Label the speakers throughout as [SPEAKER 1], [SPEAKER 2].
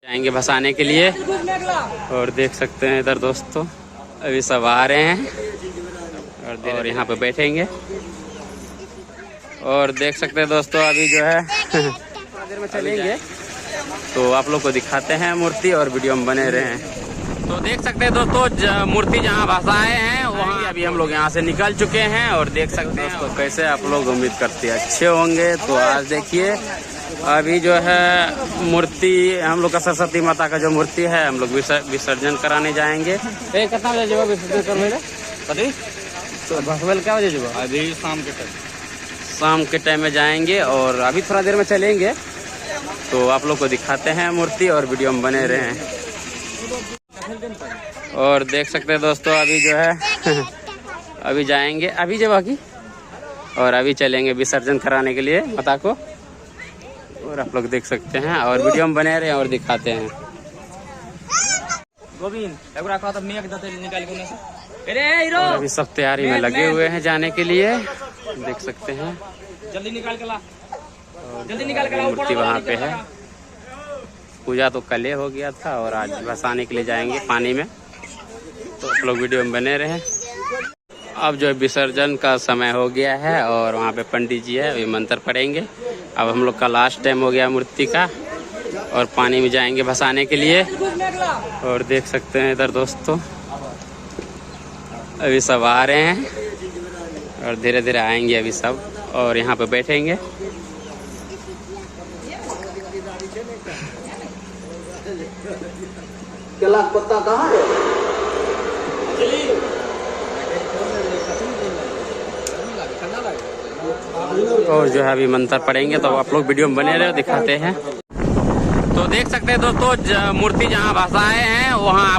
[SPEAKER 1] आएंगे भसाने के लिए। और देख सकते हैं इधर दोस्तों अभी सब आ रहे हैं और यहाँ पे बैठेंगे। और देख सकते हैं दोस्तों अभी जो है थोड़ा देर में चलेंगे तो आप लोग को दिखाते हैं मूर्ति और वीडियो में बने रहे हैं। तो देख सकते हैं दोस्तों मूर्ति जहाँ भसाए हैं वहाँ अभी हम लोग यहाँ से निकल चुके हैं। और देख सकते हैं दोस्तों कैसे आप लोग उम्मीद करते हैं अच्छे होंगे। तो आज देखिए अभी जो है मूर्ति हम लोग का सरस्वती माता का जो मूर्ति है हम लोग विसर्जन कराने जाएंगे। कितना बजे जब विसर्जन करवाएगा क्या बजे जब अभी शाम के टाइम में जाएंगे। और अभी थोड़ा देर में चलेंगे तो आप लोग को दिखाते हैं मूर्ति और वीडियो में बने रहे हैं। और देख सकते हैं दोस्तों अभी जो है अभी जाएंगे अभी जब बाकी और अभी चलेंगे विसर्जन कराने के लिए माता को। और आप लोग देख सकते हैं और वीडियो में बने रहे हैं और दिखाते हैं। और अभी सब तैयारी में लगे हुए हैं जाने के लिए देख सकते हैं।
[SPEAKER 2] जल्दी निकाल के ला,
[SPEAKER 1] जल्दी निकाल के ला। मूर्ति वहाँ पे है। पूजा तो कल हो गया था और आज भसाने के लिए जाएंगे पानी में। तो आप लोग वीडियो में बने रहे। अब जो विसर्जन का समय हो गया है और वहाँ पे पंडित जी है अभी मंत्र पढ़ेंगे। अब हम लोग का लास्ट टाइम हो गया मूर्ति का और पानी में जाएंगे भसाने के लिए। और देख सकते हैं इधर दोस्तों अभी सब आ रहे हैं और धीरे धीरे आएंगे अभी सब और यहाँ पे बैठेंगे।
[SPEAKER 2] पत्ता कहाँ है?
[SPEAKER 1] और जो है अभी मंत्र पढ़ेंगे तो आप लोग वीडियो में बने रहे दिखाते हैं। तो देख सकते हैं दोस्तों मूर्ति जहाँ भसाए हैं वहाँ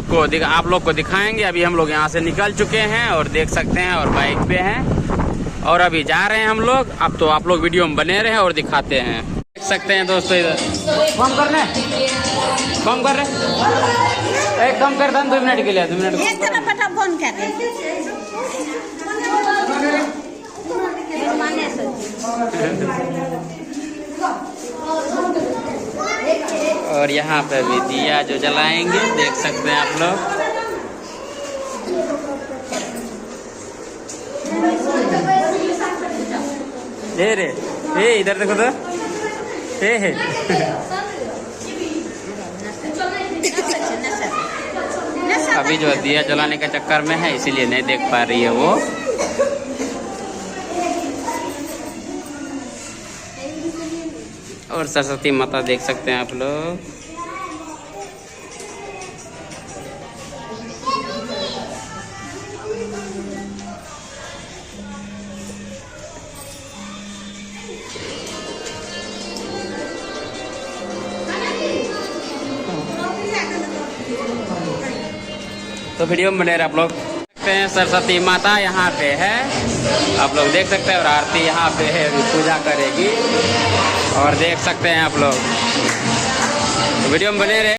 [SPEAKER 1] आप लोग को दिखाएंगे। अभी हम लोग यहाँ से निकल चुके हैं और देख सकते हैं और बाइक पे हैं और अभी जा रहे हैं हम लोग। अब तो आप लोग वीडियो में बने रहे और दिखाते हैं। देख सकते हैं दोस्तों इधर कम कर रहे कम कर 2 मिनट के लिए 2 मिनट और यहाँ पे भी दिया जो जलाएंगे देख सकते हैं आप लोग। हे इधर देखो तो हे अभी जो दिया जलाने के चक्कर में है इसीलिए नहीं देख पा रही है वो। और सरस्वती माता देख सकते हैं आप लोग। तो वीडियो में बने रहे आप लोग। देखते हैं सरस्वती माता यहाँ पे है आप लोग देख सकते हैं और आरती यहाँ पे है पूजा करेगी और देख सकते हैं आप लोग। वीडियो में बने रहे।